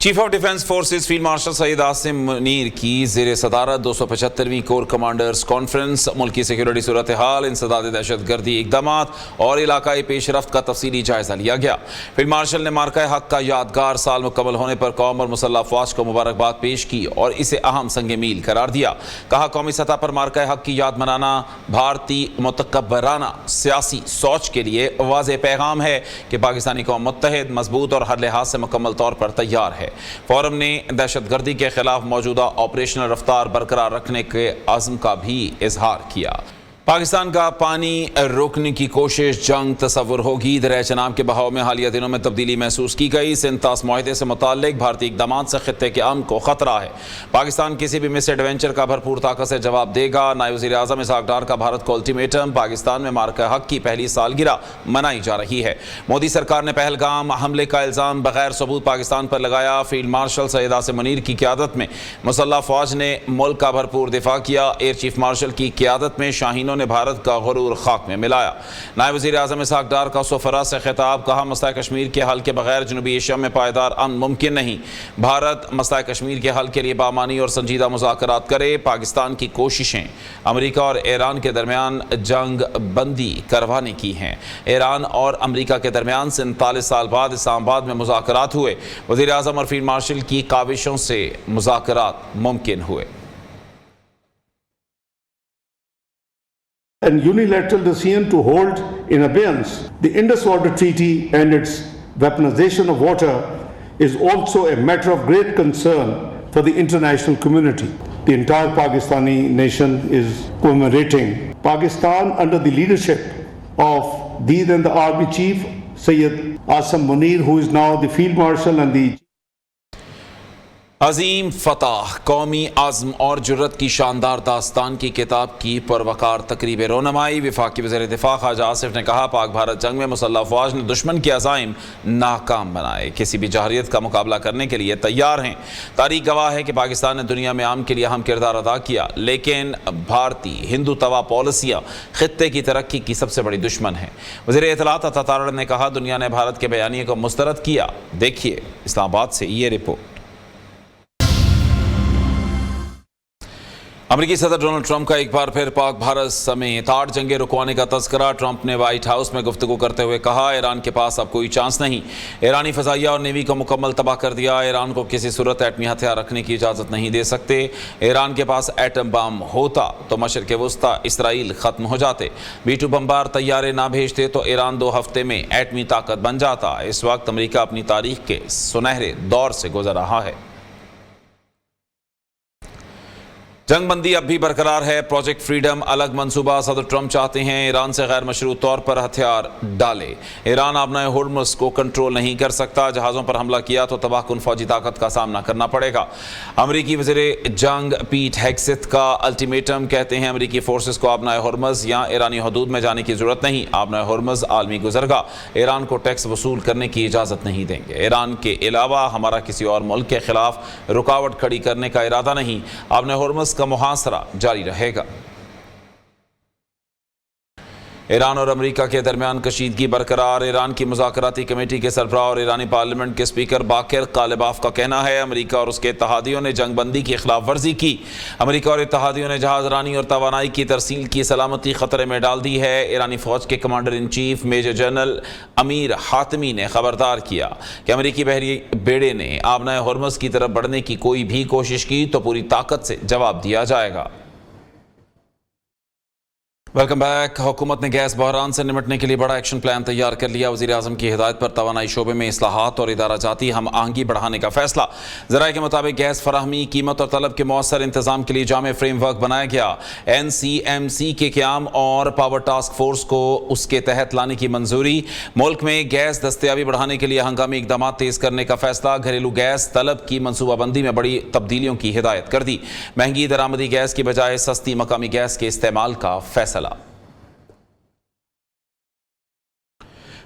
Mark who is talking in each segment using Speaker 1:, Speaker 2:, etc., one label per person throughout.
Speaker 1: Chief of defence forces field marshal Syed Asim Munir کی زیر صدارت 275ویں کور کمانڈرز کانفرنس ملکی سیکیورٹی صورتحال، انسداد دہشت گردی اقدامات اور علاقائی پیش رفت کا تفصیلی جائزہ لیا گیا۔ فیلڈ مارشل نے مارکہ حق کا یادگار سال مکمل ہونے پر قوم اور مسلح افواج کو مبارکباد پیش کی اور اسے اہم سنگ میل قرار دیا۔ کہا قومی سطح پر مارکہ حق کی یاد منانا بھارتی متکبرانہ سیاسی سوچ کے لیے واضح پیغام ہے کہ پاکستانی قوم متحد، مضبوط اور ہر لحاظ سے مکمل طور پر تیار ہے۔ فورم نے دہشت گردی کے خلاف موجودہ آپریشنل رفتار برقرار رکھنے کے عزم کا بھی اظہار کیا۔ پاکستان کا پانی روکنے کی کوشش جنگ تصور ہوگی۔ دریائے چناب کے بہاؤ میں حالیہ دنوں میں تبدیلی محسوس کی گئی۔ سنتاس معاہدے سے متعلق بھارتی اقدامات سے خطے کے امن کو خطرہ ہے۔ پاکستان کسی بھی مس ایڈونچر کا بھرپور طاقت سے جواب دے گا۔ نائب وزیر اعظم اسحاق ڈار کا بھارت کو الٹیمیٹم۔ پاکستان میں مارکہ حق کی پہلی سالگرہ منائی جا رہی ہے۔ مودی سرکار نے پہلگام حملے کا الزام بغیر ثبوت پاکستان پر لگایا۔ فیلڈ مارشل سید عاصم منیر کی قیادت میں مسلح افواج نے ملک کا بھرپور دفاع کیا۔ ایئر چیف مارشل کی قیادت میں شاہینوں نے بھارت کا غرور خاک میں ملایا۔ نائب وزیر اعظم اسحاق ڈار کا سفراء سے خطاب، کہا مسئلہ کشمیر کے حل کے بغیر جنوبی ایشیا میں پائیدار امن ممکن نہیں۔ بھارت مسئلہ کشمیر کے حل کے لیے بامانی اور سنجیدہ مذاکرات کرے۔ پاکستان کی کوششیں امریکہ اور ایران کے درمیان جنگ بندی کروانے کی ہیں۔ ایران اور امریکہ کے درمیان 47 سال بعد اسلام آباد میں مذاکرات ہوئے۔ وزیر اعظم اور فیلڈ مارشل کی کاوشوں سے مذاکرات ممکن ہوئے۔
Speaker 2: And unilateral decision to hold in abeyance the Indus Water Treaty and its weaponization of water is also a matter of great concern for the international community. The entire Pakistani nation is commemorating Pakistan under the leadership of the then the Army Chief Syed Asim Munir, who is now the Field Marshal and the
Speaker 1: عظیم فتح، قومی عزم اور جرت کی شاندار داستان کی کتاب کی پروقار تقریب رونمائی۔ وفاقی وزیر دفاع خواجہ آصف نے کہا پاک بھارت جنگ میں مسلح افواج نے دشمن کے عزائم ناکام بنائے، کسی بھی جارحیت کا مقابلہ کرنے کے لیے تیار ہیں۔ تاریخ گواہ ہے کہ پاکستان نے دنیا میں امن کے لیے اہم کردار ادا کیا، لیکن بھارتی ہندو توا پالیسیاں خطے کی ترقی کی سب سے بڑی دشمن ہیں۔ وزیر اطلاعات عطا تارڑ نے کہا دنیا نے بھارت کے بیانیے کو مسترد کیا۔ دیکھیے اسلام آباد سے یہ رپورٹ۔ امریکی صدر ڈونلڈ ٹرمپ کا ایک بار پھر پاک بھارت سمیت 8 جنگیں رکوانے کا تذکرہ۔ ٹرمپ نے وائٹ ہاؤس میں گفتگو کرتے ہوئے کہا ایران کے پاس اب کوئی چانس نہیں۔ ایرانی فضائیہ اور نیوی کو مکمل تباہ کر دیا۔ ایران کو کسی صورت ایٹمی ہتھیار رکھنے کی اجازت نہیں دے سکتے۔ ایران کے پاس ایٹم بم ہوتا تو مشرق وسطی اسرائیل ختم ہو جاتے۔ B-2 بمبار طیارے نہ بھیجتے تو ایران 2 ہفتے میں ایٹمی طاقت بن جاتا۔ اس وقت امریکہ اپنی تاریخ کے سنہرے دور سے گزر رہا ہے۔ جنگ بندی اب بھی برقرار ہے۔ پروجیکٹ فریڈم الگ منصوبہ۔ صدر ٹرمپ چاہتے ہیں ایران سے غیر مشروط طور پر ہتھیار ڈالے۔ ایران آبنائے ہورمز کو کنٹرول نہیں کر سکتا۔ جہازوں پر حملہ کیا تو تباہ کن فوجی طاقت کا سامنا کرنا پڑے گا۔ امریکی وزیر جنگ پیٹ ہیگسیتھ کا الٹیمیٹم، کہتے ہیں امریکی فورسز کو آبنائے ہورمز یا ایرانی حدود میں جانے کی ضرورت نہیں۔ آبنائے ہورمز عالمی گزرگاہ ایران کو ٹیکس وصول کرنے کی اجازت نہیں دیں گے۔ ایران کے علاوہ ہمارا کسی اور ملک کے خلاف رکاوٹ کھڑی کرنے کا ارادہ نہیں۔ آبنائے ہورمز کا محاصرہ جاری رہے گا۔ ایران اور امریکہ کے درمیان کشیدگی برقرار۔ ایران کی مذاکراتی کمیٹی کے سربراہ اور ایرانی پارلیمنٹ کے اسپیکر باقر قالباف کا کہنا ہے امریکہ اور اس کے اتحادیوں نے جنگ بندی کی خلاف ورزی کی۔ امریکہ اور اتحادیوں نے جہاز رانی اور توانائی کی ترسیل کی سلامتی خطرے میں ڈال دی ہے۔ ایرانی فوج کے commander in chief major general Amir Hatami نے خبردار کیا کہ امریکی بحری بیڑے نے آبنائے ہورمز کی طرف بڑھنے کی کوئی بھی کوشش کی تو پوری طاقت سے جواب دیا جائے گا۔ Welcome back. حکومت نے گیس بحران سے نمٹنے کے لیے بڑا ایکشن پلان تیار کر لیا۔ وزیر اعظم کی ہدایت پر توانائی شعبے میں اصلاحات اور ادارہ جاتی ہم آہنگی بڑھانے کا فیصلہ۔ ذرائع کے مطابق گیس فراہمی، قیمت اور طلب کے مؤثر انتظام کے لیے جامع فریم ورک بنایا گیا۔ NCMC کے قیام اور پاور ٹاسک فورس کو اس کے تحت لانے کی منظوری۔ ملک میں گیس دستیابی بڑھانے کے لیے ہنگامی اقدامات تیز کرنے کا فیصلہ۔ گھریلو گیس طلب کی منصوبہ بندی میں بڑی تبدیلیوں کی ہدایت کر دی۔ مہنگی درآمدی گیس کی بجائے سستی مقامی گیس کے استعمال کا فیصلہ۔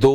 Speaker 1: 2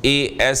Speaker 1: AS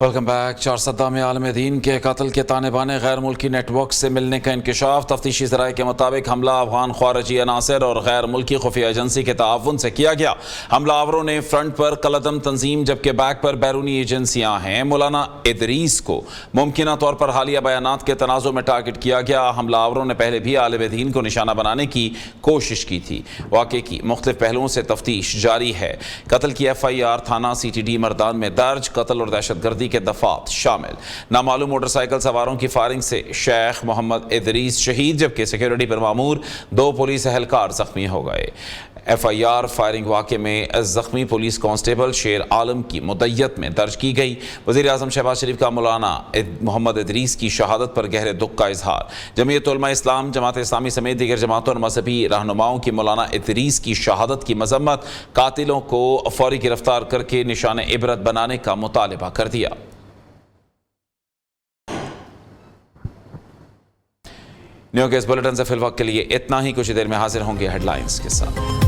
Speaker 1: ویلکم بیک۔ چارسدہ میں عالم دین کے قتل کے تانے بانے غیر ملکی نیٹ ورک سے ملنے کا انکشاف۔ تفتیشی ذرائع کے مطابق حملہ افغان خارجی عناصر اور غیر ملکی خفیہ ایجنسی کے تعاون سے کیا گیا۔ حملہ آوروں نے فرنٹ پر قلعدم تنظیم جبکہ بیک پر بیرونی ایجنسیاں ہیں۔ مولانا ادریس کو ممکنہ طور پر حالیہ بیانات کے تنازع میں ٹارگٹ کیا گیا۔ حملہ آوروں نے پہلے بھی عالم دین کو نشانہ بنانے کی کوشش کی تھی۔ واقعے کی مختلف پہلوؤں سے تفتیش جاری ہے۔ قتل کی FIR تھانہ CTD مردان میں درج۔ قتل اور دہشت گردی کے دفعات شامل۔ نامعلوم موٹر سائیکل سواروں کی فائرنگ سے شیخ محمد ادریس شہید جبکہ سیکیورٹی پر مامور 2 پولیس اہلکار زخمی ہو گئے۔ FIR فائرنگ واقعے میں زخمی پولیس کانسٹیبل شیر عالم کی مدیت میں درج کی گئی۔ وزیر اعظم شہباز شریف کا مولانا محمد ادریس کی شہادت پر گہرے دکھ کا اظہار۔ جمعیت علماء اسلام، جماعت اسلامی سمیت دیگر جماعتوں اور مذہبی رہنماؤں کی مولانا ادریس کی شہادت کی مذمت، قاتلوں کو فوری گرفتار کر کے نشان عبرت بنانے کا مطالبہ کر دیا۔ نیو گیس بلیٹن سے فی الوقت کے لیے اتنا ہی۔ کچھ دیر میں حاضر ہوں گے ہیڈ لائنز کے ساتھ۔